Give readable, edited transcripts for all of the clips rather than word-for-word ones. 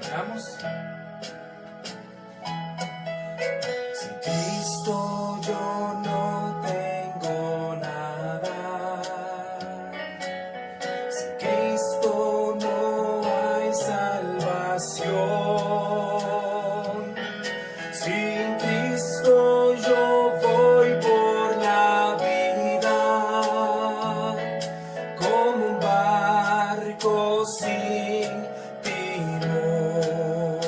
Cantamos. Sin Cristo yo no tengo nada. Sin Cristo no hay salvación. Sin Cristo yo voy por la vida como un barco sin timón.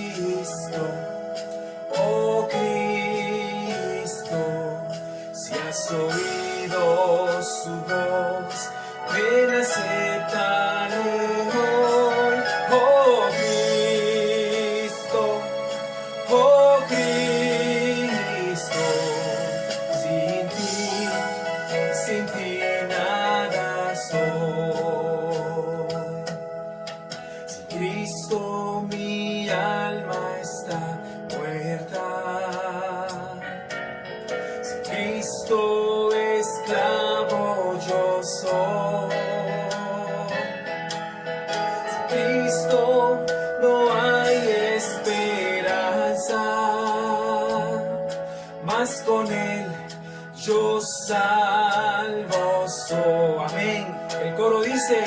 Cristo, oh Cristo, si has oído su voz, ven, acéptale hoy. Oh Cristo, oh Cristo, sin ti nada soy. Sin Cristo mi alma está muerta. Sin Cristo esclavo yo soy. Sin Cristo no hay esperanza, mas con Él yo salvo soy. Amén. El coro dice: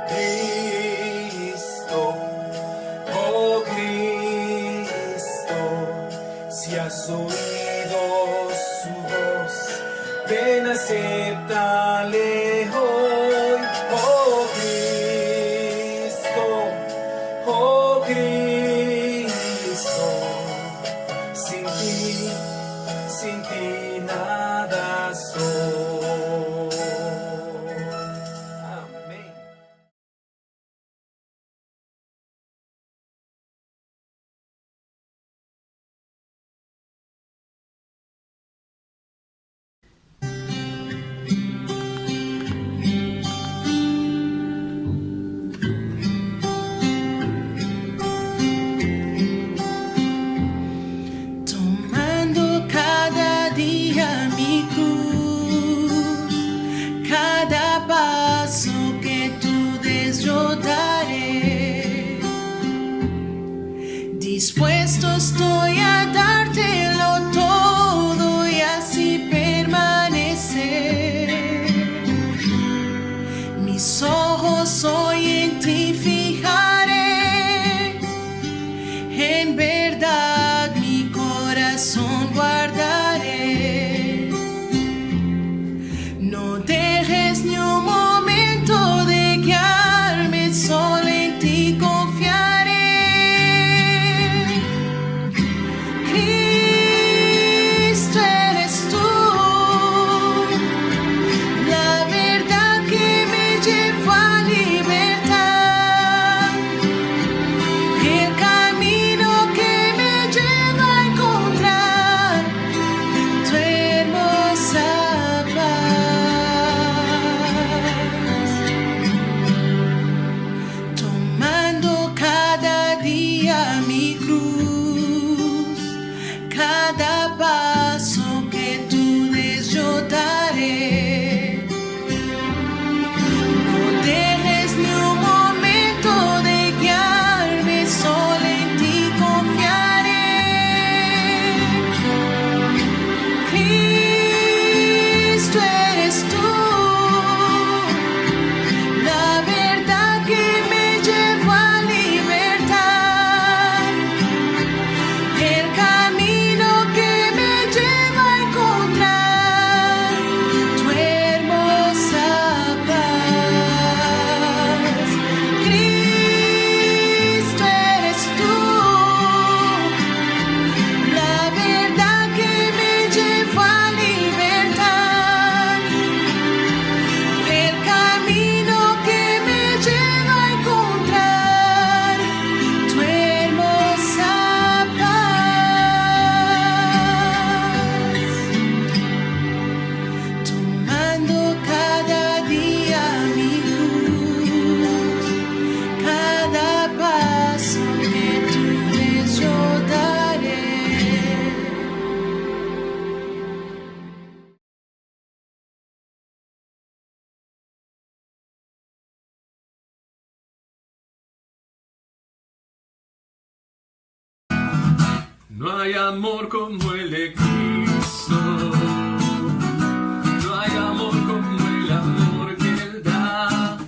Cristo, oh Cristo, si has oído su voz, ven, acéptale hoy. Oh Cristo, oh Cristo, sin ti nada soy. Amén. Tomando cada día mi cruz, cada paso que tú des yo daré. Dispuesto estoy a dártelo todo y así permanecer. Mis ojos hoy en ti fijaré, en verdad mi corazón guardaré. No dejes ni un momento de guiarme, solo en ti confiaré. Cristo eres tú, la verdad que me lleva No hay amor como el de Cristo. No hay amor como el amor que Él da.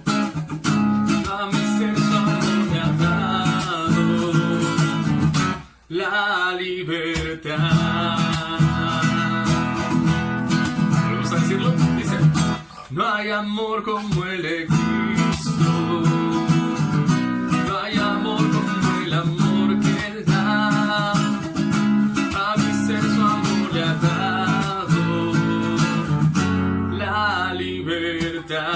A mi ser su amor me ha dado la libertad. ¿Volvemos a decirlo? Dice: no hay amor como el de Cristo. No hay amor como el amor que Él da. A mi ser su amor le ha dado la libertad.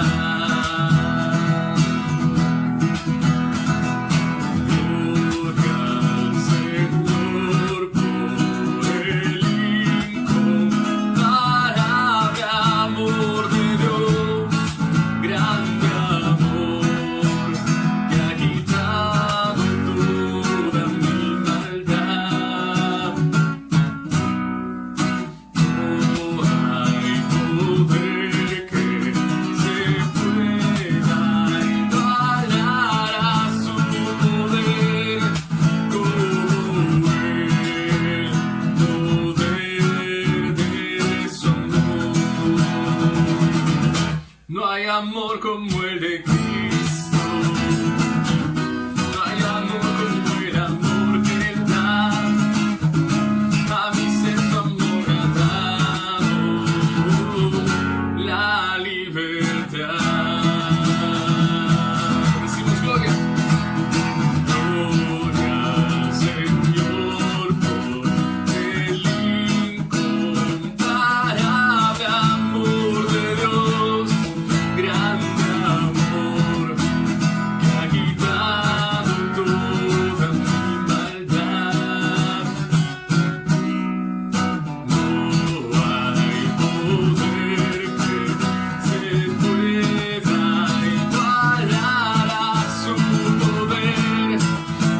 No hay amor como el de Cristo. No hay amor como el amor que Él da. A mi ser su amor ha dado la libertad. Decimos gloria. Gloria al Señor por el incomparable amor de Dios. Grande amor que ha quitado toda mi maldad. No hay poder que se pueda igualar a su poder,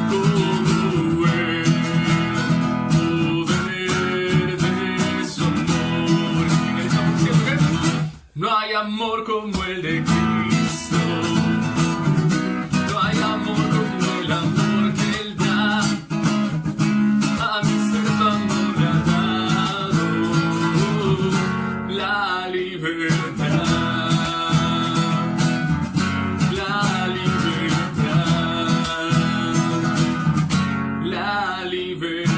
como el poder de su amor. Finalizamos diciendo que no hay amor como el de Cristo. No hay amor como el amor que Él da. A mi ser su amor le ha dado la libertad. La libertad. La libertad.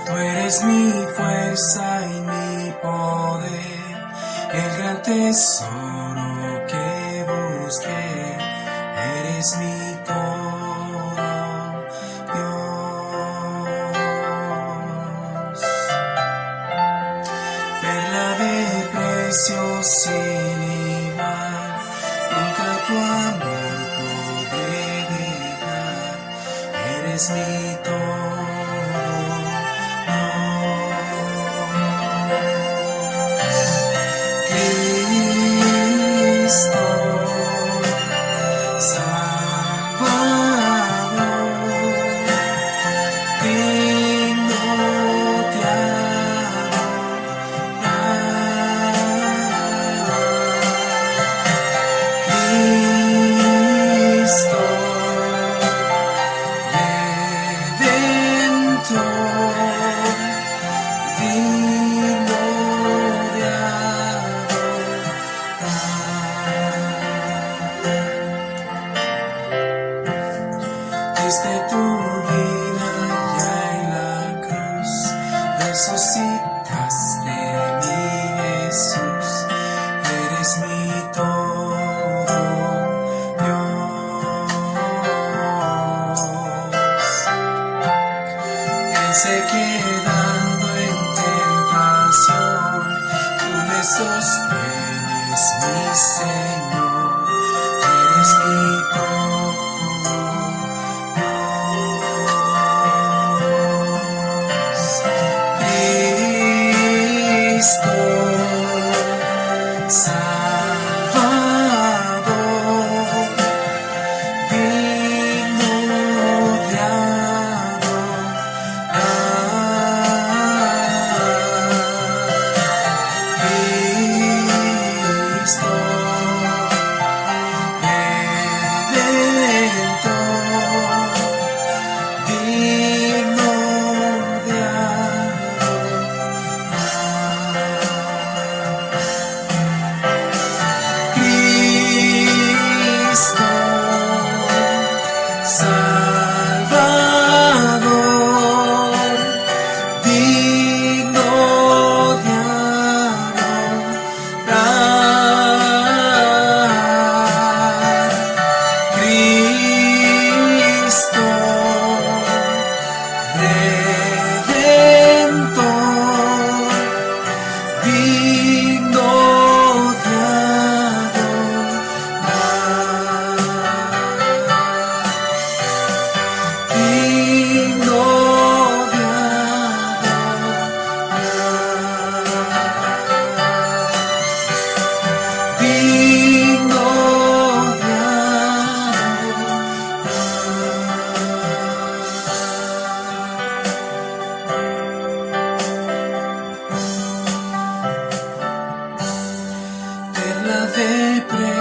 Tú eres mi fuerza y mi poder, el gran tesoro que busqué. Eres mi todo, Dios. Perla de precio sin igual, nunca tu amor podré dejar. Eres mi todo. Desde tu vida ya en la cruz resucitaste mi Jesús. Eres mi todo, Dios. Pensé quedando en tentación, tú me sostienes, mi Señor. Eres mi todo.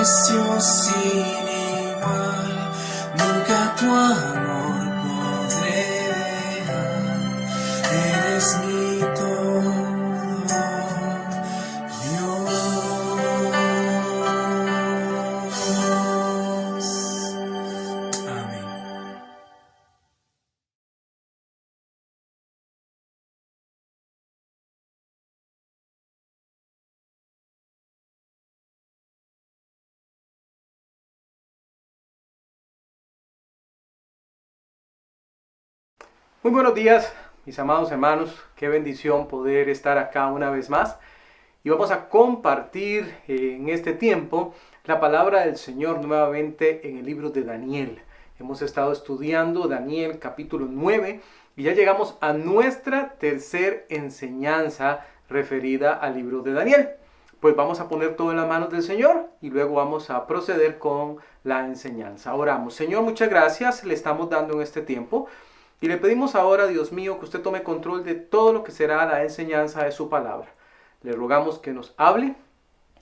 precio sin igual, nunca tu amor podré dejar, eres mi todo, Dios. Amén. Muy buenos días, mis amados hermanos. Qué bendición poder estar acá una vez más. Y vamos a compartir en este tiempo la palabra del Señor nuevamente en el libro de Daniel. Hemos estado estudiando Daniel capítulo 9 y ya llegamos a nuestra tercera enseñanza referida al libro de Daniel. Pues vamos a poner todo en las manos del Señor y luego vamos a proceder con la enseñanza. Oramos. Señor, muchas gracias le estamos dando en este tiempo. Y le pedimos ahora, Dios mío, que usted tome control de todo lo que será la enseñanza de su palabra. Le rogamos que nos hable,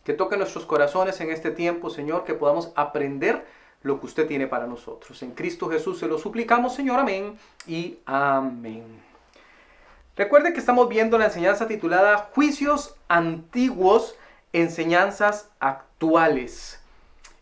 que toque nuestros corazones en este tiempo, Señor, que podamos aprender lo que usted tiene para nosotros. En Cristo Jesús se lo suplicamos, Señor, amén y amén. Recuerde que estamos viendo la enseñanza titulada Juicios Antiguos, Enseñanzas Actuales.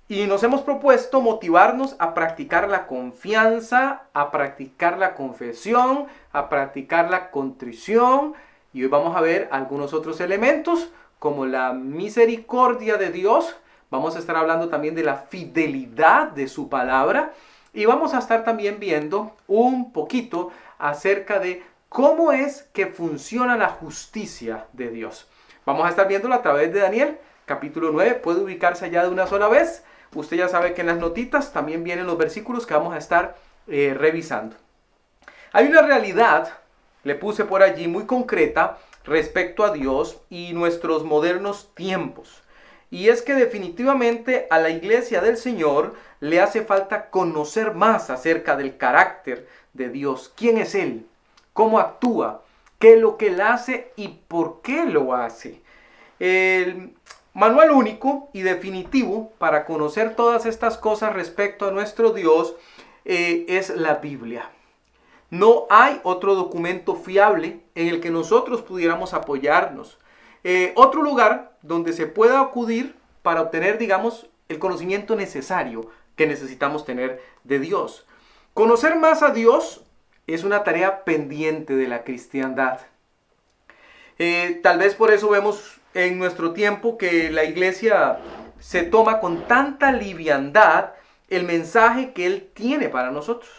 Y nos hemos propuesto motivarnos a practicar la confianza, a practicar la confesión, a practicar la contrición. Y hoy vamos a ver algunos otros elementos como la misericordia de Dios. Vamos a estar hablando también de la fidelidad de su palabra. Y vamos a estar también viendo un poquito acerca de cómo es que funciona la justicia de Dios. Vamos a estar viéndolo a través de Daniel, capítulo 9. Puede ubicarse allá de una sola vez. Usted ya sabe que en las notitas también vienen los versículos que vamos a estar revisando. Hay una realidad, le puse por allí, muy concreta respecto a Dios y nuestros modernos tiempos. Y es que definitivamente a la iglesia del Señor le hace falta conocer más acerca del carácter de Dios. ¿Quién es Él? ¿Cómo actúa? ¿Qué es lo que Él hace y por qué lo hace? El manual único y definitivo para conocer todas estas cosas respecto a nuestro Dios es la Biblia. No hay otro documento fiable en el que nosotros pudiéramos apoyarnos. Otro lugar donde se pueda acudir para obtener, digamos, el conocimiento necesario que necesitamos tener de Dios. Conocer más a Dios es una tarea pendiente de la cristiandad. Tal vez por eso vemos en nuestro tiempo que la iglesia se toma con tanta liviandad el mensaje que Él tiene para nosotros.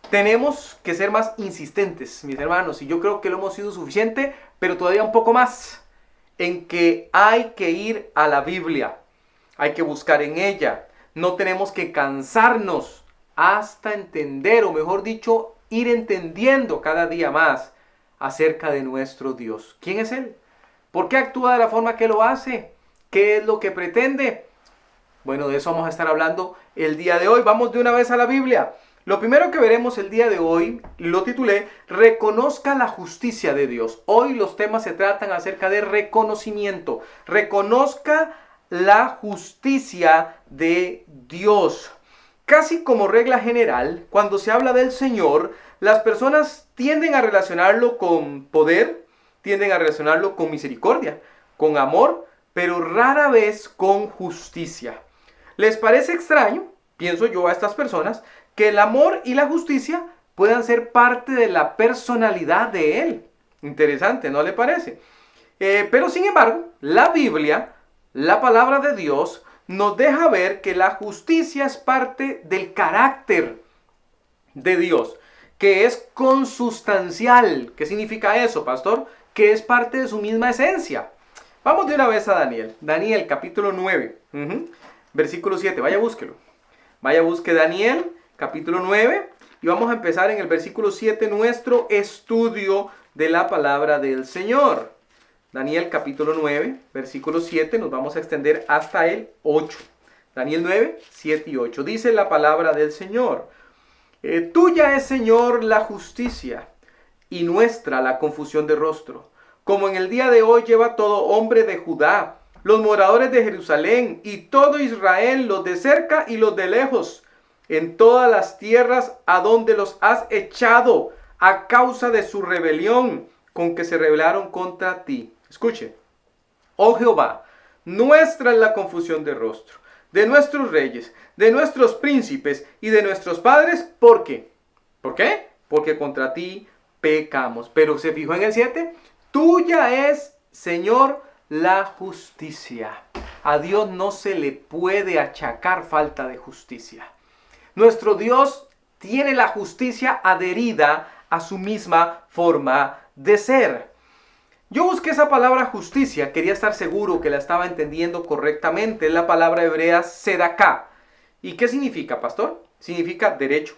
Tenemos que ser más insistentes, mis hermanos, y yo creo que lo hemos sido suficiente, pero todavía un poco más, en que hay que ir a la Biblia, hay que buscar en ella, no tenemos que cansarnos hasta entender, o mejor dicho, ir entendiendo cada día más acerca de nuestro Dios. ¿Quién es Él? ¿Por qué actúa de la forma que lo hace? ¿Qué es lo que pretende? Bueno, de eso vamos a estar hablando el día de hoy. Vamos de una vez a la Biblia. Lo primero que veremos el día de hoy, lo titulé, Reconozca la justicia de Dios. Hoy los temas se tratan acerca de reconocimiento. Reconozca la justicia de Dios. Casi como regla general, cuando se habla del Señor, las personas tienden a relacionarlo con poder, tienden a relacionarlo con misericordia, con amor, pero rara vez con justicia. ¿Les parece extraño, pienso yo a estas personas, que el amor y la justicia puedan ser parte de la personalidad de Él? Interesante, ¿no le parece? Pero sin embargo, la Biblia, la palabra de Dios, nos deja ver que la justicia es parte del carácter de Dios, que es consustancial. ¿Qué significa eso, pastor? Que es parte de su misma esencia. Vamos de una vez a Daniel. Daniel, capítulo 9, versículo 7. Vaya, búsquelo. Vaya, busque Daniel, capítulo 9. Y vamos a empezar en el versículo 7, nuestro estudio de la palabra del Señor. Daniel, capítulo 9, versículo 7. Nos vamos a extender hasta el 8. Daniel 9, 7 y 8. Dice la palabra del Señor. Tuya es, Señor, la justicia, y nuestra la confusión de rostro, como en el día de hoy lleva todo hombre de Judá, los moradores de Jerusalén y todo Israel, los de cerca y los de lejos, en todas las tierras a donde los has echado a causa de su rebelión con que se rebelaron contra ti. Escuche, oh Jehová, nuestra es la confusión de rostro, de nuestros reyes, de nuestros príncipes y de nuestros padres. ¿Por qué? ¿Por qué? Porque contra ti pecamos. Pero se fijó en el 7. Tuya es, Señor, la justicia. A Dios no se le puede achacar falta de justicia. Nuestro Dios tiene la justicia adherida a su misma forma de ser. Yo busqué esa palabra justicia, quería estar seguro que la estaba entendiendo correctamente. Es la palabra hebrea sedaká. ¿Y qué significa, pastor? Significa derecho,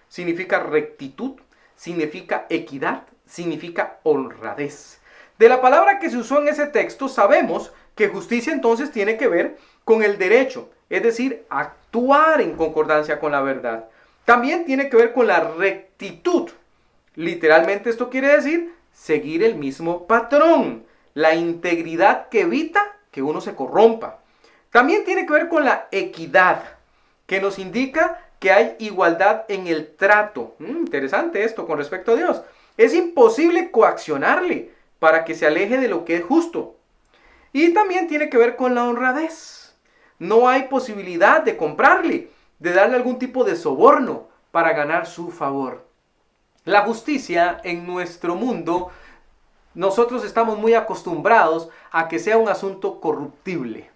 significa rectitud, significa equidad, significa honradez. De la palabra que se usó en ese texto sabemos que justicia entonces tiene que ver con el derecho, es decir, actuar en concordancia con la verdad. También tiene que ver con la rectitud. Literalmente esto quiere decir seguir el mismo patrón, la integridad que evita que uno se corrompa. También tiene que ver con la equidad, que nos indica que hay igualdad en el trato. Interesante esto con respecto a Dios. Es imposible coaccionarle para que se aleje de lo que es justo. Y también tiene que ver con la honradez. No hay posibilidad de comprarle, de darle algún tipo de soborno para ganar su favor. La justicia en nuestro mundo, nosotros estamos muy acostumbrados a que sea un asunto corruptible.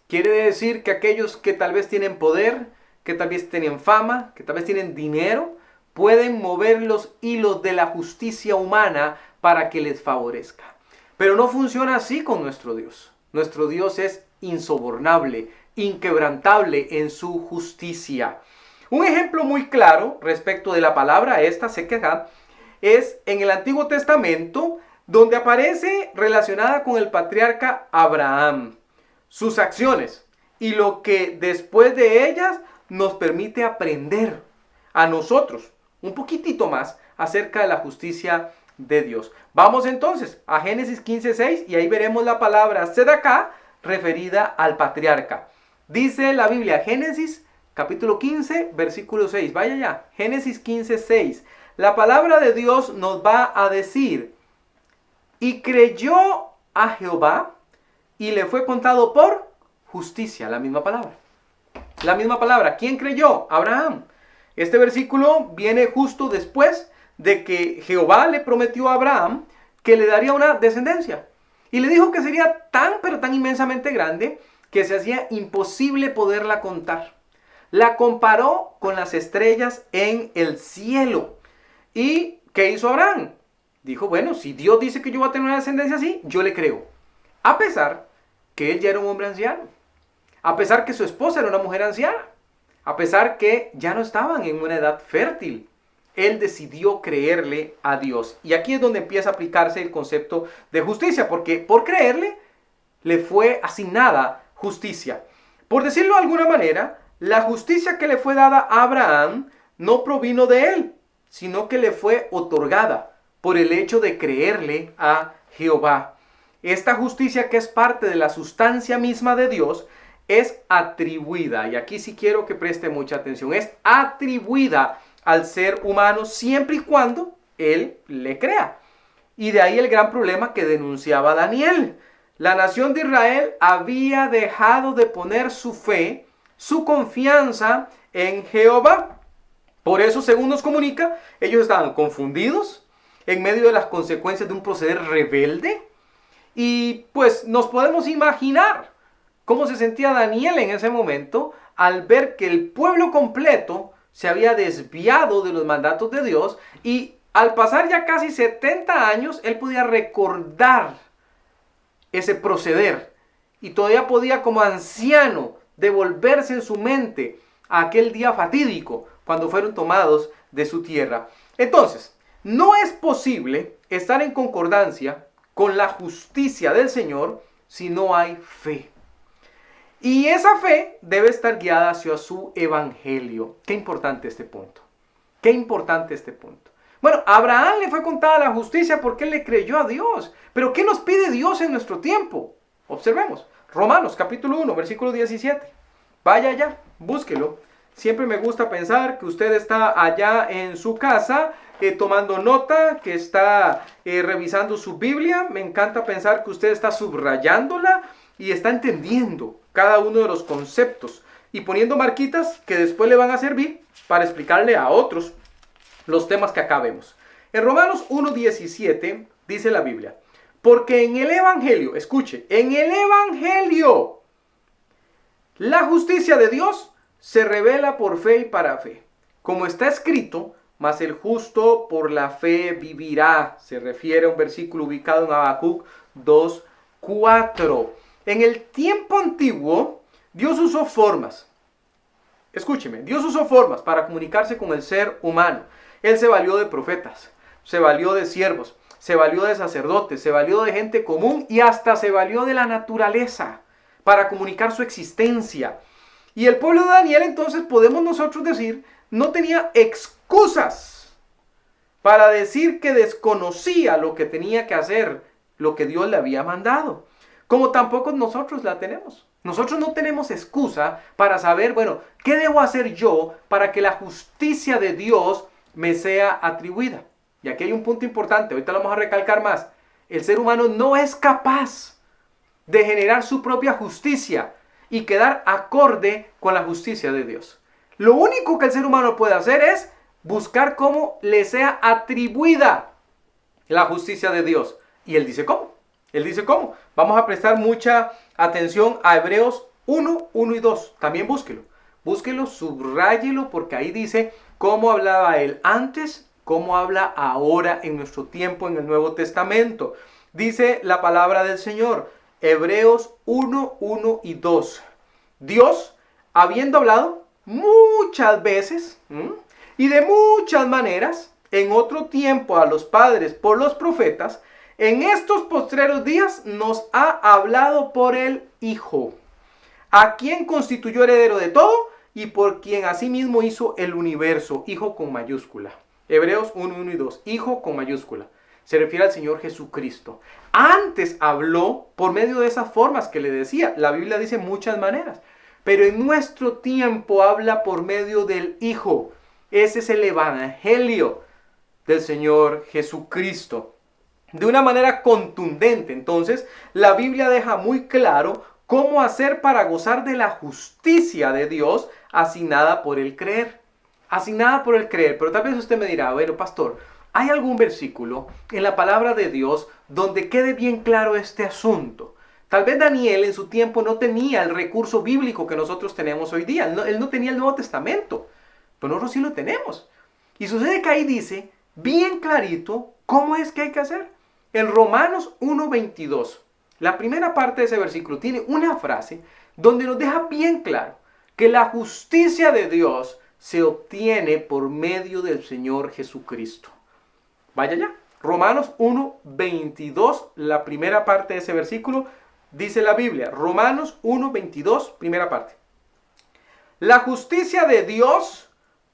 Quiere decir que aquellos que tal vez tienen poder, que tal vez tienen fama, que tal vez tienen dinero, pueden mover los hilos de la justicia humana para que les favorezca. Pero no funciona así con nuestro Dios. Nuestro Dios es insobornable, inquebrantable en su justicia. Un ejemplo muy claro respecto de la palabra esta, sequedad, es en el Antiguo Testamento, donde aparece relacionada con el patriarca Abraham, sus acciones y lo que después de ellas nos permite aprender a nosotros un poquitito más acerca de la justicia de Dios. Vamos entonces a Génesis 15:6 y ahí veremos la palabra sedaká referida al patriarca. Dice la Biblia, Génesis capítulo 15, versículo 6. Vaya ya, Génesis 15:6. La palabra de Dios nos va a decir, y creyó a Jehová y le fue contado por justicia. La misma palabra. La misma palabra. ¿Quién creyó? Abraham. Este versículo viene justo después de que Jehová le prometió a Abraham que le daría una descendencia. Y le dijo que sería tan, pero tan inmensamente grande que se hacía imposible poderla contar. La comparó con las estrellas en el cielo. ¿Y qué hizo Abraham? Dijo, bueno, si Dios dice que yo voy a tener una descendencia así, yo le creo. A pesar que él ya era un hombre anciano. A pesar que su esposa era una mujer anciana. A pesar que ya no estaban en una edad fértil. él decidió creerle a Dios. Y aquí es donde empieza a aplicarse el concepto de justicia, porque por creerle le fue asignada justicia. Por decirlo de alguna manera, la justicia que le fue dada a Abraham no provino de él, sino que le fue otorgada por el hecho de creerle a Jehová. Esta justicia, que es parte de la sustancia misma de Dios, es atribuida, y aquí sí quiero que preste mucha atención, es atribuida al ser humano siempre y cuando él le crea. Y de ahí el gran problema que denunciaba Daniel. La nación de Israel había dejado de poner su fe, su confianza en Jehová. Por eso, según nos comunica, ellos estaban confundidos en medio de las consecuencias de un proceder rebelde. Y pues nos podemos imaginar cómo se sentía Daniel en ese momento al ver que el pueblo completo se había desviado de los mandatos de Dios, y al pasar ya casi 70 años, él podía recordar ese proceder y todavía podía, como anciano, devolverse en su mente a aquel día fatídico cuando fueron tomados de su tierra. Entonces, no es posible estar en concordancia con la justicia del Señor si no hay fe. Y esa fe debe estar guiada hacia su evangelio. Qué importante este punto. Qué importante este punto. Bueno, a Abraham le fue contada la justicia porque él le creyó a Dios. Pero ¿qué nos pide Dios en nuestro tiempo? Observemos. Romanos capítulo 1, versículo 17. Vaya allá, búsquelo. Siempre me gusta pensar que usted está allá en su casa tomando nota, que está revisando su Biblia. Me encanta pensar que usted está subrayándola y está entendiendo cada uno de los conceptos y poniendo marquitas que después le van a servir para explicarle a otros los temas que acá vemos. En Romanos 1:17 dice la Biblia: porque en el Evangelio, escuche, en el Evangelio, la justicia de Dios se revela por fe y para fe. Como está escrito, mas el justo por la fe vivirá. Se refiere a un versículo ubicado en Habacuc 2:4. En el tiempo antiguo, Dios usó formas. Escúcheme, Dios usó formas para comunicarse con el ser humano. Él se valió de profetas, se valió de siervos, se valió de sacerdotes, se valió de gente común y hasta se valió de la naturaleza para comunicar su existencia. Y el pueblo de Daniel, entonces, podemos nosotros decir, no tenía excusas para decir que desconocía lo que tenía que hacer, lo que Dios le había mandado. Como tampoco nosotros la tenemos. Nosotros no tenemos excusa para saber, bueno, ¿qué debo hacer yo para que la justicia de Dios me sea atribuida? Y aquí hay un punto importante, ahorita lo vamos a recalcar más. El ser humano no es capaz de generar su propia justicia y quedar acorde con la justicia de Dios. Lo único que el ser humano puede hacer es buscar cómo le sea atribuida la justicia de Dios. Y Él dice cómo. Él dice cómo. Vamos a prestar mucha atención a Hebreos 1, 1 y 2. También búsquelo. Búsquelo, subráyelo, porque ahí dice cómo hablaba Él antes, cómo habla ahora en nuestro tiempo en el Nuevo Testamento. Dice la palabra del Señor, Hebreos 1, 1 y 2. Dios, habiendo hablado muchas veces y de muchas maneras, en otro tiempo a los padres por los profetas, en estos postreros días nos ha hablado por el Hijo, a quien constituyó heredero de todo y por quien asimismo hizo el universo. Hijo con mayúscula. Hebreos 1, 1 y 2. Hijo con mayúscula. Se refiere al Señor Jesucristo. Antes habló por medio de esas formas que le decía. La Biblia dice muchas maneras. Pero en nuestro tiempo habla por medio del Hijo. Ese es el Evangelio del Señor Jesucristo. De una manera contundente, entonces, la Biblia deja muy claro cómo hacer para gozar de la justicia de Dios asignada por el creer. Asignada por el creer. Pero tal vez usted me dirá, bueno, pastor, ¿hay algún versículo en la palabra de Dios donde quede bien claro este asunto? Tal vez Daniel en su tiempo no tenía el recurso bíblico que nosotros tenemos hoy día. Él no tenía el Nuevo Testamento. Pero nosotros sí lo tenemos. Y sucede que ahí dice bien clarito cómo es que hay que hacer. En Romanos 1:22, la primera parte de ese versículo tiene una frase donde nos deja bien claro que la justicia de Dios se obtiene por medio del Señor Jesucristo. Vaya ya. Romanos 1:22, la primera parte de ese versículo, dice la Biblia. Romanos 1:22, primera parte. La justicia de Dios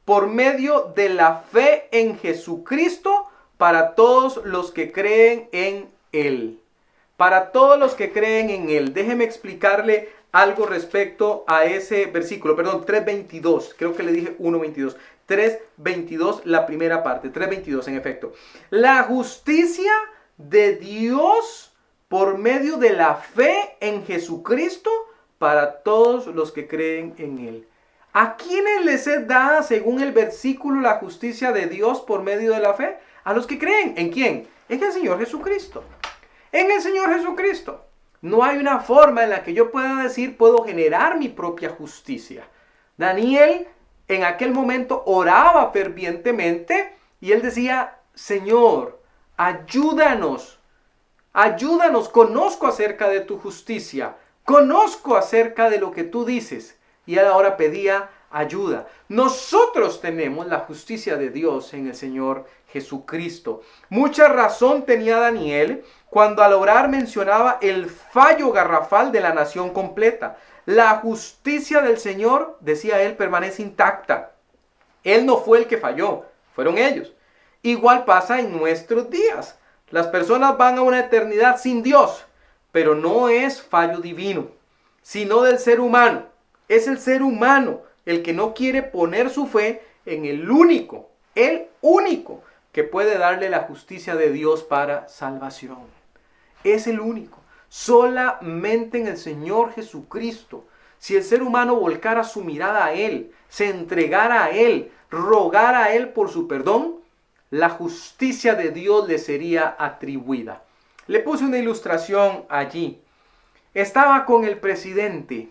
por medio de la fe en Jesucristo para todos los que creen en Él. Para todos los que creen en Él. Déjeme explicarle algo respecto a ese versículo. Perdón, 3:22. Creo que le dije 1:22. 3:22, la primera parte. 3:22, en efecto. La justicia de Dios por medio de la fe en Jesucristo para todos los que creen en Él. ¿A quiénes les es dada, según el versículo, la justicia de Dios por medio de la fe? A los que creen. ¿En quién? En el Señor Jesucristo. En el Señor Jesucristo. No hay una forma en la que yo pueda decir, puedo generar mi propia justicia. Daniel en aquel momento oraba fervientemente y él decía, Señor, ayúdanos, ayúdanos, conozco acerca de tu justicia, conozco acerca de lo que tú dices. Y él ahora pedía ayuda. Nosotros tenemos la justicia de Dios en el Señor Jesucristo. Mucha razón tenía Daniel cuando al orar mencionaba el fallo garrafal de la nación completa. La justicia del Señor, decía él, permanece intacta. Él no fue el que falló, fueron ellos. Igual pasa en nuestros días. Las personas van a una eternidad sin Dios, pero no es fallo divino, sino del ser humano. Es el ser humano el que no quiere poner su fe en el único que puede darle la justicia de Dios para salvación. Es el único. Solamente en el Señor Jesucristo. Si el ser humano volcara su mirada a Él, se entregara a Él, rogara a Él por su perdón, la justicia de Dios le sería atribuida. Le puse una ilustración allí. Estaba con el presidente.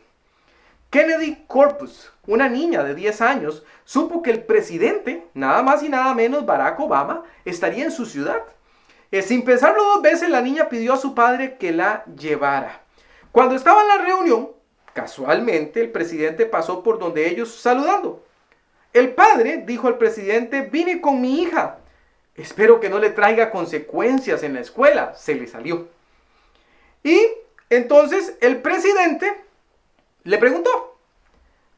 Kennedy Corpus, una niña de 10 años, supo que el presidente, nada más y nada menos Barack Obama, estaría en su ciudad. Sin pensarlo dos veces, la niña pidió a su padre que la llevara. Cuando estaba en la reunión, casualmente el presidente pasó por donde ellos saludando. El padre dijo al presidente, vine con mi hija. Espero que no le traiga consecuencias en la escuela. Se le salió. Y entonces el presidente le preguntó,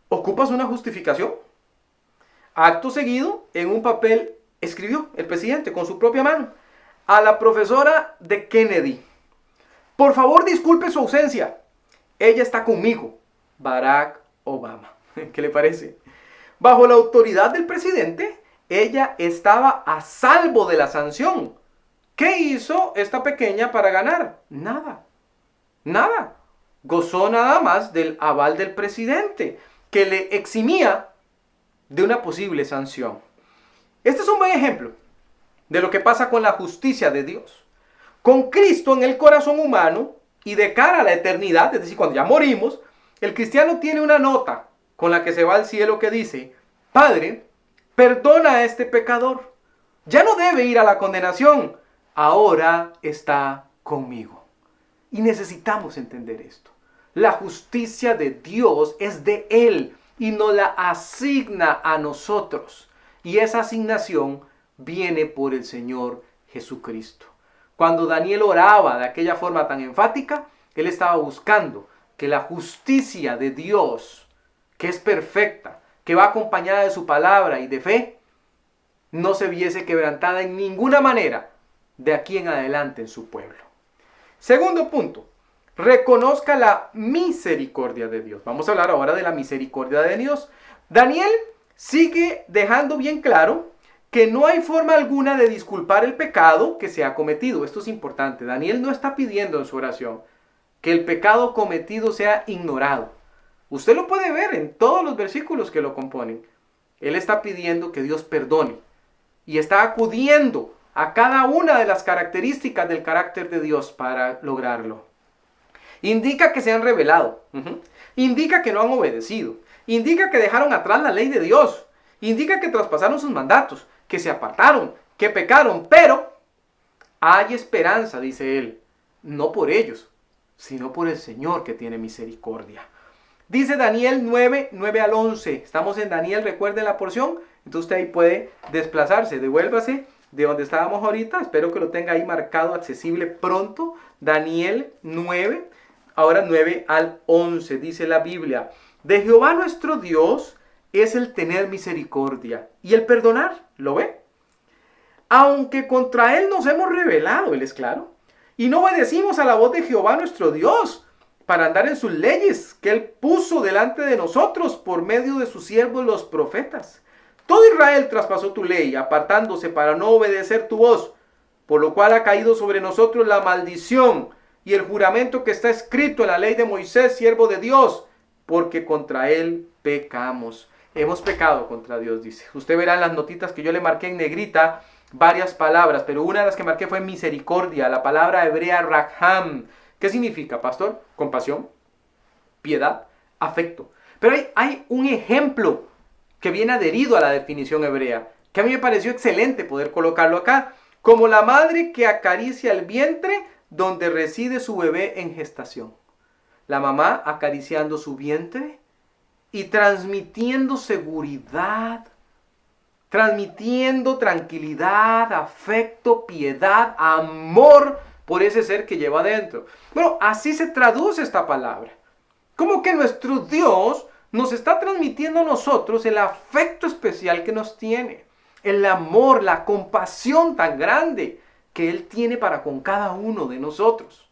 ¿ocupas una justificación? Acto seguido, en un papel, escribió el presidente con su propia mano a la profesora de Kennedy. Por favor, disculpe su ausencia. Ella está conmigo, Barack Obama. ¿Qué le parece? Bajo la autoridad del presidente, ella estaba a salvo de la sanción. ¿Qué hizo esta pequeña para ganar? Nada. Nada. Gozó nada más del aval del presidente, que le eximía de una posible sanción. Este es un buen ejemplo de lo que pasa con la justicia de Dios. Con Cristo en el corazón humano y de cara a la eternidad, es decir, cuando ya morimos, el cristiano tiene una nota con la que se va al cielo que dice, Padre, perdona a este pecador. Ya no debe ir a la condenación, ahora está conmigo. Y necesitamos entender esto. La justicia de Dios es de Él y nos la asigna a nosotros. Y esa asignación viene por el Señor Jesucristo. Cuando Daniel oraba de aquella forma tan enfática, él estaba buscando que la justicia de Dios, que es perfecta, que va acompañada de su palabra y de fe, no se viese quebrantada en ninguna manera de aquí en adelante en su pueblo. Segundo punto. Reconozca la misericordia de Dios. Vamos a hablar ahora de la misericordia de Dios. Daniel sigue dejando bien claro que no hay forma alguna de disculpar el pecado que se ha cometido. Esto es importante. Daniel no está pidiendo en su oración que el pecado cometido sea ignorado. Usted lo puede ver en todos los versículos que lo componen. Él está pidiendo que Dios perdone y está acudiendo a cada una de las características del carácter de Dios para lograrlo. Indica que se han rebelado. Indica que no han obedecido. Indica que dejaron atrás la ley de Dios. Indica que traspasaron sus mandatos, que se apartaron, que pecaron. Pero hay esperanza, dice él, no por ellos, sino por el Señor que tiene misericordia. Dice Daniel 9, 9 al 11. Estamos en Daniel, recuerden la porción. Entonces usted ahí puede desplazarse, devuélvase de donde estábamos ahorita. Espero que lo tenga ahí marcado, accesible pronto. Daniel 9, ahora 9 al 11. Dice la Biblia: de Jehová nuestro Dios es el tener misericordia y el perdonar. ¿Lo ve? Aunque contra él nos hemos rebelado, él es claro, y no obedecimos a la voz de Jehová nuestro Dios para andar en sus leyes que él puso delante de nosotros por medio de sus siervos los profetas. Todo Israel traspasó tu ley, apartándose para no obedecer tu voz, por lo cual ha caído sobre nosotros la maldición y el juramento que está escrito en la ley de Moisés, siervo de Dios, porque contra él pecamos. Hemos pecado contra Dios, dice. Usted verá en las notitas que yo le marqué en negrita varias palabras, pero una de las que marqué fue misericordia, la palabra hebrea raham. ¿Qué significa, pastor? Compasión, piedad, afecto. Pero hay un ejemplo que viene adherido a la definición hebrea, que a mí me pareció excelente poder colocarlo acá, como la madre que acaricia el vientre donde reside su bebé en gestación. La mamá acariciando su vientre y transmitiendo seguridad, transmitiendo tranquilidad, afecto, piedad, amor por ese ser que lleva adentro. Bueno, así se traduce esta palabra. Como que nuestro Dios nos está transmitiendo a nosotros el afecto especial que nos tiene, el amor, la compasión tan grande que Él tiene para con cada uno de nosotros.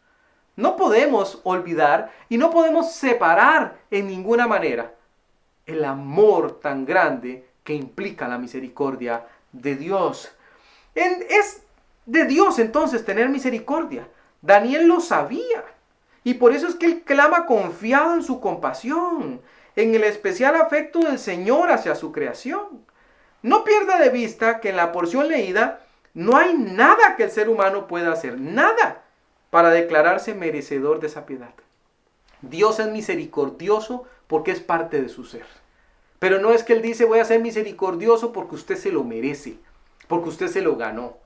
No podemos olvidar y no podemos separar en ninguna manera el amor tan grande que implica la misericordia de Dios. Es de Dios entonces tener misericordia. Daniel lo sabía y por eso es que él clama confiado en su compasión, en el especial afecto del Señor hacia su creación. No pierda de vista que en la porción leída no hay nada que el ser humano pueda hacer, nada, para declararse merecedor de esa piedad. Dios es misericordioso porque es parte de su ser. Pero no es que Él dice voy a ser misericordioso porque usted se lo merece, porque usted se lo ganó.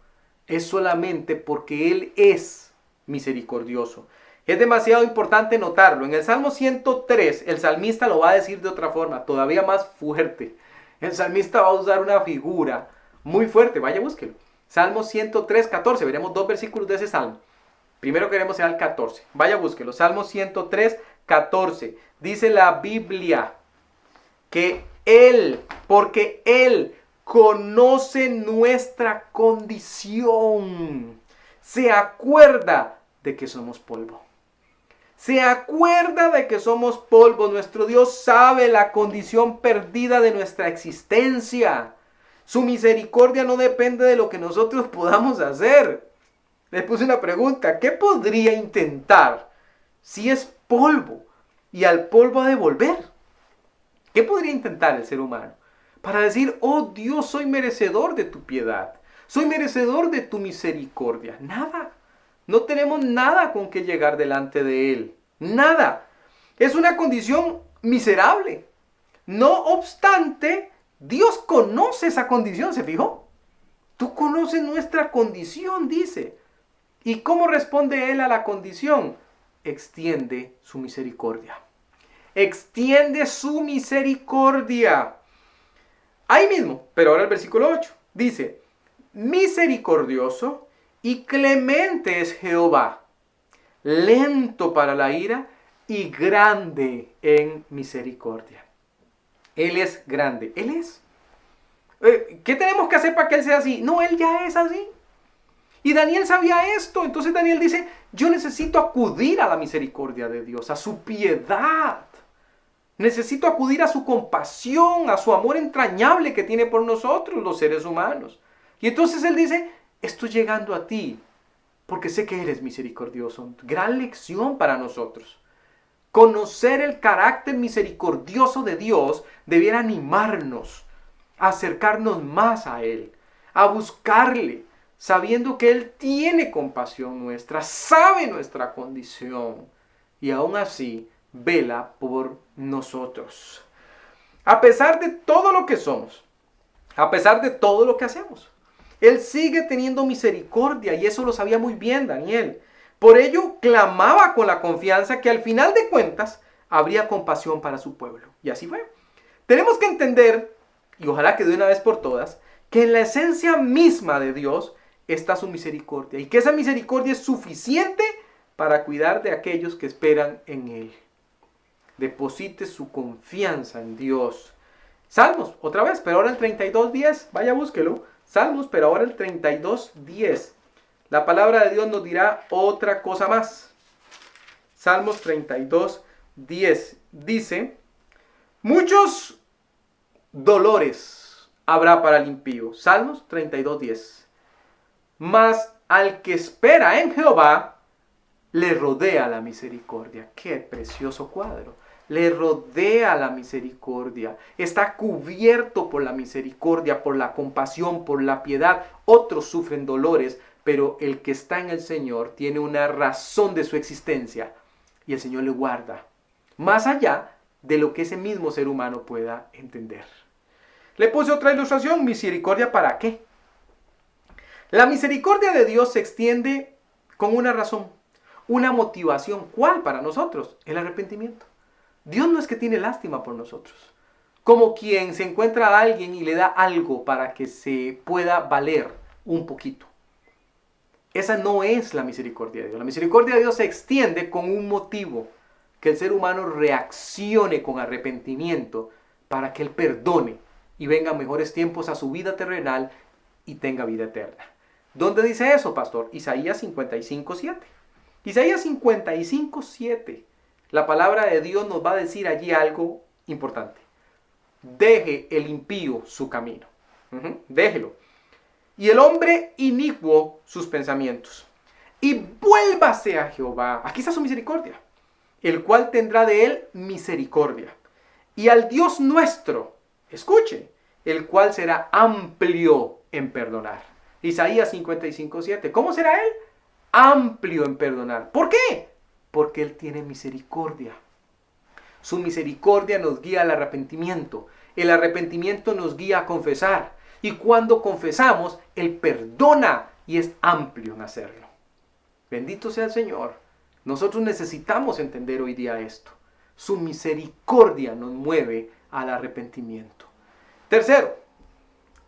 Es solamente porque Él es misericordioso. Es demasiado importante notarlo. En el Salmo 103, el salmista lo va a decir de otra forma, todavía más fuerte. El salmista va a usar una figura muy fuerte. Vaya, búsquelo. Salmo 103, 14. Veremos dos versículos de ese salmo. Primero queremos ir al 14. Vaya, búsquelo. Salmo 103, 14. Dice la Biblia que Él, porque Él conoce nuestra condición. Se acuerda de que somos polvo. Se acuerda de que somos polvo. Nuestro Dios sabe la condición perdida de nuestra existencia. Su misericordia no depende de lo que nosotros podamos hacer. Le puse una pregunta. ¿Qué podría intentar si es polvo y al polvo ha de volver? ¿Qué podría intentar el ser humano para decir, oh Dios, soy merecedor de tu piedad, soy merecedor de tu misericordia? Nada. No tenemos nada con que llegar delante de Él. Nada. Es una condición miserable. No obstante, Dios conoce esa condición, ¿se fijó? Tú conoces nuestra condición, dice. ¿Y cómo responde Él a la condición? Extiende su misericordia. Extiende su misericordia. Ahí mismo, pero ahora el versículo 8. Dice, misericordioso y clemente es Jehová, lento para la ira y grande en misericordia. Él es grande, Él es. ¿Qué tenemos que hacer para que Él sea así? No, Él ya es así. Y Daniel sabía esto, entonces Daniel dice, yo necesito acudir a la misericordia de Dios, a su piedad. Necesito acudir a su compasión, a su amor entrañable que tiene por nosotros, los seres humanos. Y entonces él dice, estoy llegando a ti, porque sé que eres misericordioso. Gran lección para nosotros. Conocer el carácter misericordioso de Dios debiera animarnos a acercarnos más a Él, a buscarle, sabiendo que Él tiene compasión nuestra, sabe nuestra condición y aún así vela por nosotros. A pesar de todo lo que somos, a pesar de todo lo que hacemos, Él sigue teniendo misericordia y eso lo sabía muy bien Daniel. Por ello clamaba con la confianza que al final de cuentas habría compasión para su pueblo. Y así fue. Tenemos que entender, y ojalá que de una vez por todas, que en la esencia misma de Dios está su misericordia y que esa misericordia es suficiente para cuidar de aquellos que esperan en Él. Deposite su confianza en Dios. Salmos, otra vez, pero ahora el 32:10, vaya búsquelo. Salmos, pero ahora el 32:10. La palabra de Dios nos dirá otra cosa más. Salmos 32:10 dice: muchos dolores habrá para el impío. Salmos 32:10. Mas al que espera en Jehová, le rodea la misericordia. Qué precioso cuadro. Le rodea la misericordia. Está cubierto por la misericordia, por la compasión, por la piedad. Otros sufren dolores, pero el que está en el Señor tiene una razón de su existencia y el Señor le guarda, más allá de lo que ese mismo ser humano pueda entender. Le puse otra ilustración. ¿Misericordia para qué? La misericordia de Dios se extiende con una razón, una motivación. ¿Cuál para nosotros? El arrepentimiento. Dios no es que tiene lástima por nosotros, como quien se encuentra a alguien y le da algo para que se pueda valer un poquito. Esa no es la misericordia de Dios. La misericordia de Dios se extiende con un motivo, que el ser humano reaccione con arrepentimiento para que Él perdone y vengan mejores tiempos a su vida terrenal y tenga vida eterna. ¿Dónde dice eso, pastor? Isaías 55:7. Isaías 55:7. La palabra de Dios nos va a decir allí algo importante. Deje el impío su camino. Déjelo. Y el hombre inicuo sus pensamientos. Y vuélvase a Jehová. Aquí está su misericordia. El cual tendrá de él misericordia. Y al Dios nuestro, escuche, el cual será amplio en perdonar. Isaías 55:7. ¿Cómo será él? Amplio en perdonar. ¿Por qué? Porque Él tiene misericordia. Su misericordia nos guía al arrepentimiento. El arrepentimiento nos guía a confesar. Y cuando confesamos, Él perdona y es amplio en hacerlo. Bendito sea el Señor. Nosotros necesitamos entender hoy día esto. Su misericordia nos mueve al arrepentimiento. Tercero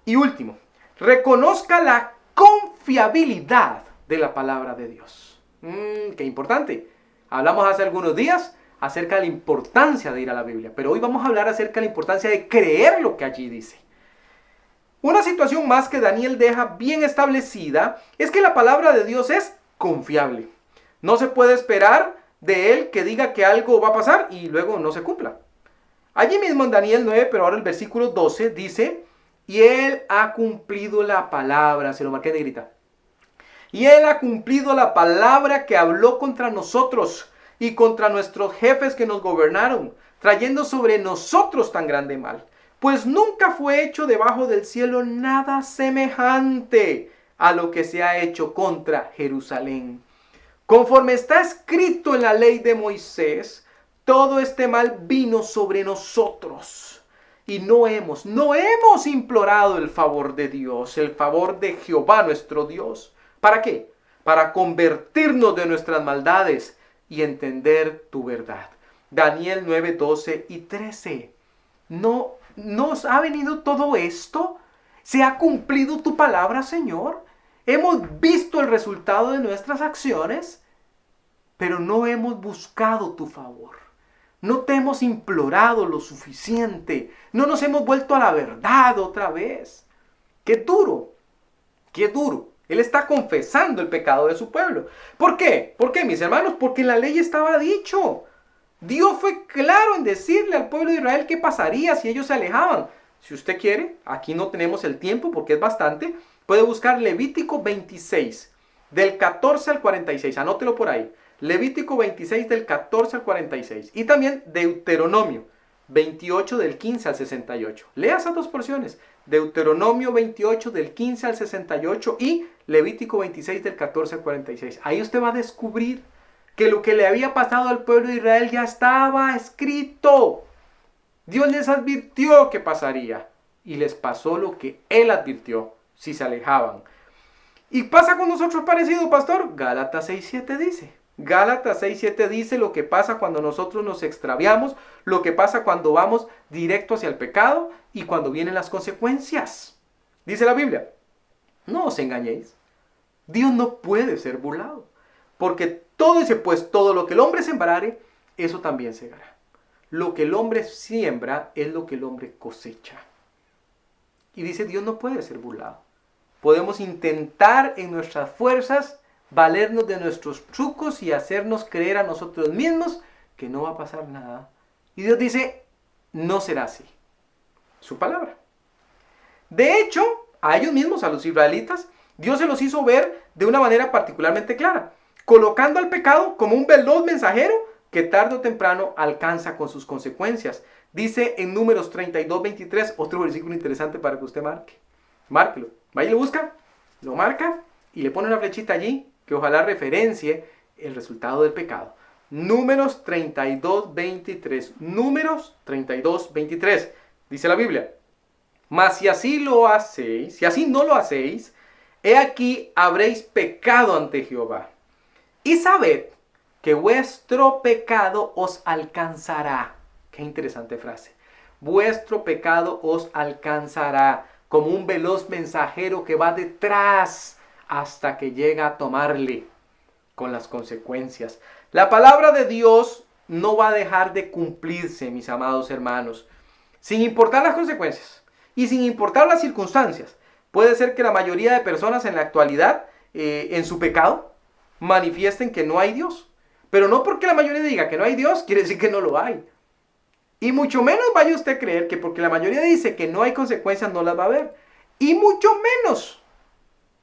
y último, reconozca la confiabilidad de la palabra de Dios. Qué importante. Hablamos hace algunos días acerca de la importancia de ir a la Biblia, pero hoy vamos a hablar acerca de la importancia de creer lo que allí dice. Una situación más que Daniel deja bien establecida es que la palabra de Dios es confiable. No se puede esperar de él que diga que algo va a pasar y luego no se cumpla. Allí mismo en Daniel 9, pero ahora el versículo 12 dice: y él ha cumplido la palabra, se lo marqué en negrita. Y Él ha cumplido la palabra que habló contra nosotros y contra nuestros jefes que nos gobernaron, trayendo sobre nosotros tan grande mal. Pues nunca fue hecho debajo del cielo nada semejante a lo que se ha hecho contra Jerusalén. Conforme está escrito en la ley de Moisés, todo este mal vino sobre nosotros. Y no hemos implorado el favor de Dios, el favor de Jehová nuestro Dios. ¿Para qué? Para convertirnos de nuestras maldades y entender tu verdad. Daniel 9, 12 y 13. ¿No nos ha venido todo esto? ¿Se ha cumplido tu palabra, Señor? Hemos visto el resultado de nuestras acciones, pero no hemos buscado tu favor. No te hemos implorado lo suficiente. No nos hemos vuelto a la verdad otra vez. ¡Qué duro! ¡Qué duro! Él está confesando el pecado de su pueblo. ¿Por qué? ¿Por qué, mis hermanos? Porque en la ley estaba dicho. Dios fue claro en decirle al pueblo de Israel qué pasaría si ellos se alejaban. Si usted quiere, aquí no tenemos el tiempo porque es bastante, puede buscar Levítico 26, del 14 al 46. Anótelo por ahí. Levítico 26, del 14 al 46. Y también Deuteronomio 28, del 15 al 68. Lea esas dos porciones. Deuteronomio 28, del 15 al 68 y Levítico 26, del 14 al 46. Ahí usted va a descubrir que lo que le había pasado al pueblo de Israel ya estaba escrito. Dios les advirtió que pasaría y les pasó lo que Él advirtió si se alejaban. ¿Y pasa con nosotros parecido, pastor? Gálatas 6:7 dice: Gálatas 6:7 dice lo que pasa cuando nosotros nos extraviamos, lo que pasa cuando vamos directo hacia el pecado y cuando vienen las consecuencias. Dice la Biblia, no os engañéis, Dios no puede ser burlado, porque todo dice, pues todo lo que el hombre sembrare, eso también segará. Lo que el hombre siembra es lo que el hombre cosecha. Y dice, Dios no puede ser burlado. Podemos intentar en nuestras fuerzas valernos de nuestros trucos y hacernos creer a nosotros mismos que no va a pasar nada. Y Dios dice, no será así. Su palabra. De hecho, a ellos mismos, a los israelitas, Dios se los hizo ver de una manera particularmente clara, colocando al pecado como un veloz mensajero que tarde o temprano alcanza con sus consecuencias. Dice en Números 32:23, otro versículo interesante para que usted marque. Márquelo. Vaya y lo busca, lo marca y le pone una flechita allí que ojalá referencie el resultado del pecado. Números 32:23. Números 32:23. Dice la Biblia. Mas si así lo hacéis, si así no lo hacéis, he aquí habréis pecado ante Jehová. Y sabed que vuestro pecado os alcanzará. Qué interesante frase. Vuestro pecado os alcanzará como un veloz mensajero que va detrás hasta que llega a tomarle con las consecuencias. La palabra de Dios no va a dejar de cumplirse, mis amados hermanos, sin importar las consecuencias y sin importar las circunstancias. Puede ser que la mayoría de personas en la actualidad, en su pecado, manifiesten que no hay Dios. Pero no porque la mayoría diga que no hay Dios, quiere decir que no lo hay. Y mucho menos vaya usted a creer que porque la mayoría dice que no hay consecuencias, no las va a haber. Y mucho menos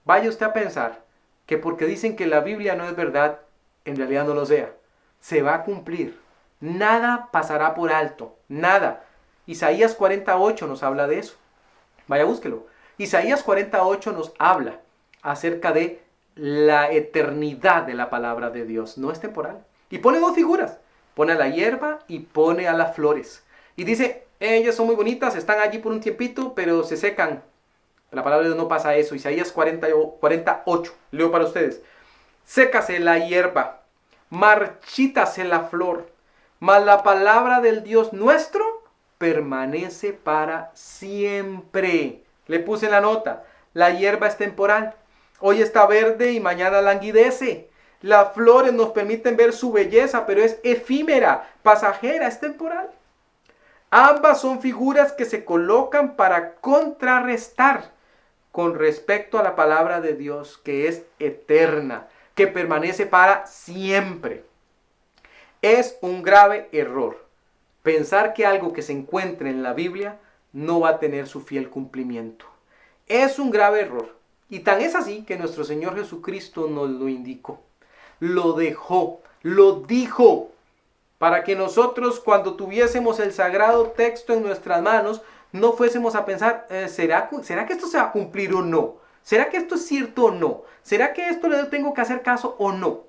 vaya usted a pensar que porque dicen que la Biblia no es verdad, en realidad no lo sea. Se va a cumplir. Nada pasará por alto. Nada. Isaías 48 nos habla de eso. Vaya, búsquelo. Isaías 48 nos habla acerca de la eternidad de la palabra de Dios. No es temporal. Y pone dos figuras. Pone a la hierba y pone a las flores. Y dice, ellas son muy bonitas, están allí por un tiempito, pero se secan. La palabra de Dios no pasa eso. Isaías 48, leo para ustedes. Sécase la hierba, marchítase la flor, mas la palabra del Dios nuestro permanece para siempre. Le puse la nota, la hierba es temporal. Hoy está verde y mañana languidece. Las flores nos permiten ver su belleza, pero es efímera, pasajera, es temporal. Ambas son figuras que se colocan para contrarrestar con respecto a la palabra de Dios, que es eterna, que permanece para siempre. Es un grave error pensar que algo que se encuentre en la Biblia no va a tener su fiel cumplimiento. Es un grave error. Y tan es así que nuestro Señor Jesucristo nos lo indicó. Lo dejó, lo dijo, para que nosotros cuando tuviésemos el sagrado texto en nuestras manos, no fuésemos a pensar, ¿será que esto se va a cumplir o no? ¿Será que esto es cierto o no? ¿Será que esto le tengo que hacer caso o no?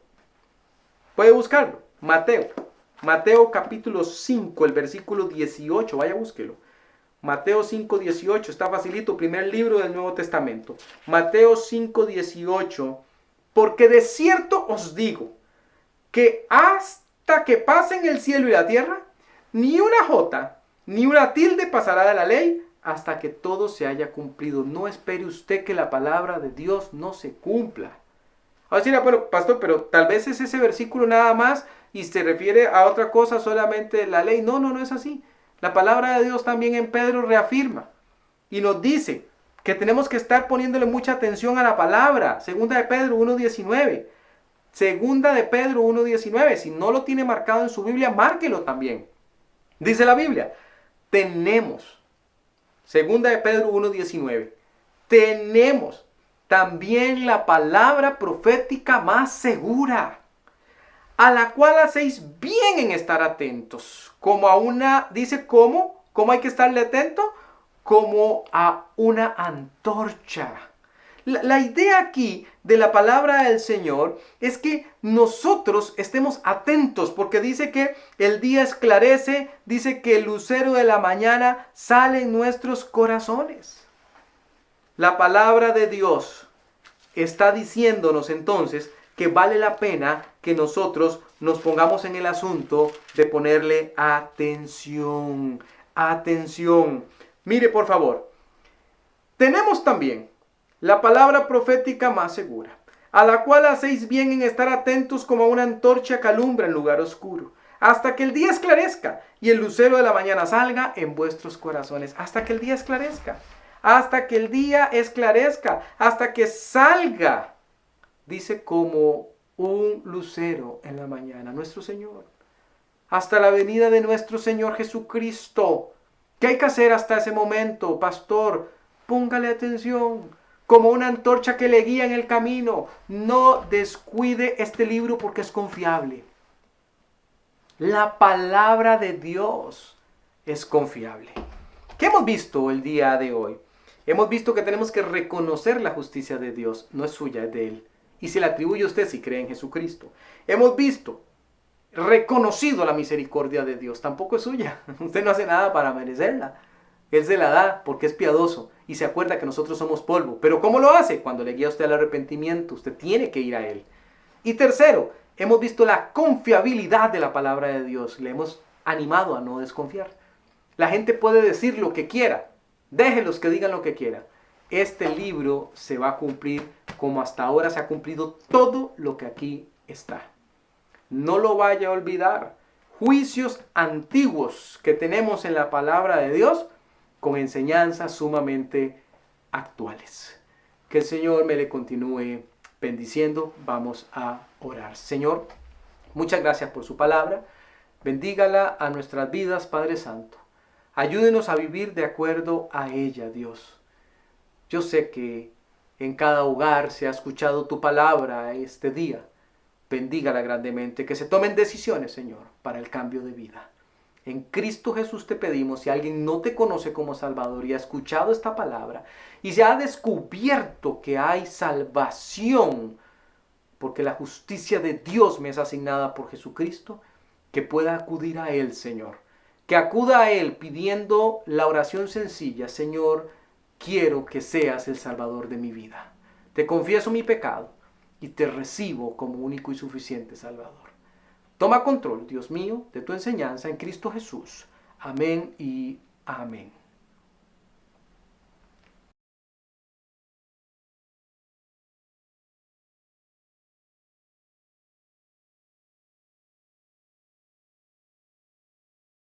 Puede buscarlo. Mateo capítulo 5, el versículo 18, vaya búsquelo. Mateo 5:18, está facilito, primer libro del Nuevo Testamento. Mateo 5:18, porque de cierto os digo, que hasta que pasen el cielo y la tierra, ni una jota, ni una tilde pasará de la ley, hasta que todo se haya cumplido. No espere usted que la palabra de Dios no se cumpla. Ahora sí, bueno, pastor, pero tal vez es ese versículo nada más y se refiere a otra cosa, solamente la ley. No es así. La palabra de Dios también en Pedro reafirma y nos dice que tenemos que estar poniéndole mucha atención a la palabra. Segunda de Pedro 1:19. Segunda de Pedro 1:19. Si no lo tiene marcado en su Biblia, márquelo también. Dice la Biblia, tenemos. Segunda de Pedro 1:19. Tenemos también la palabra profética más segura, a la cual hacéis bien en estar atentos, como a una, dice cómo hay que estarle atento, como a una antorcha. La idea aquí de la palabra del Señor es que nosotros estemos atentos, porque dice que el día esclarece, dice que el lucero de la mañana sale en nuestros corazones. La palabra de Dios está diciéndonos entonces que vale la pena que nosotros nos pongamos en el asunto de ponerle atención. Atención. Mire, por favor. Tenemos también la palabra profética más segura, a la cual hacéis bien en estar atentos como a una antorcha que alumbra en lugar oscuro, hasta que el día esclarezca y el lucero de la mañana salga en vuestros corazones. Hasta que el día esclarezca. Hasta que el día esclarezca. Hasta que salga. Dice como un lucero en la mañana. Nuestro Señor. Hasta la venida de nuestro Señor Jesucristo. ¿Qué hay que hacer hasta ese momento, pastor? Póngale atención. Como una antorcha que le guía en el camino. No descuide este libro porque es confiable. La palabra de Dios es confiable. ¿Qué hemos visto el día de hoy? Hemos visto que tenemos que reconocer la justicia de Dios. No es suya, es de Él. Y se la atribuye a usted si cree en Jesucristo. Hemos visto, reconocido la misericordia de Dios. Tampoco es suya. Usted no hace nada para merecerla. Él se la da porque es piadoso y se acuerda que nosotros somos polvo. Pero ¿cómo lo hace? Cuando le guía a usted al arrepentimiento. Usted tiene que ir a Él. Y tercero, hemos visto la confiabilidad de la palabra de Dios. Le hemos animado a no desconfiar. La gente puede decir lo que quiera. Déjelos que digan lo que quieran. Este libro se va a cumplir como hasta ahora se ha cumplido todo lo que aquí está. No lo vaya a olvidar. Juicios antiguos que tenemos en la palabra de Dios con enseñanzas sumamente actuales. Que el Señor me le continúe bendiciendo. Vamos a orar. Señor, muchas gracias por su palabra. Bendígala a nuestras vidas, Padre Santo. Ayúdenos a vivir de acuerdo a ella, Dios. Yo sé que en cada hogar se ha escuchado tu palabra este día. Bendígala grandemente, que se tomen decisiones, Señor, para el cambio de vida. En Cristo Jesús te pedimos, si alguien no te conoce como Salvador y ha escuchado esta palabra y se ha descubierto que hay salvación, porque la justicia de Dios me es asignada por Jesucristo, que pueda acudir a Él, Señor. Que acuda a Él pidiendo la oración sencilla: Señor, quiero que seas el Salvador de mi vida. Te confieso mi pecado y te recibo como único y suficiente Salvador. Toma control, Dios mío, de tu enseñanza en Cristo Jesús. Amén y amén.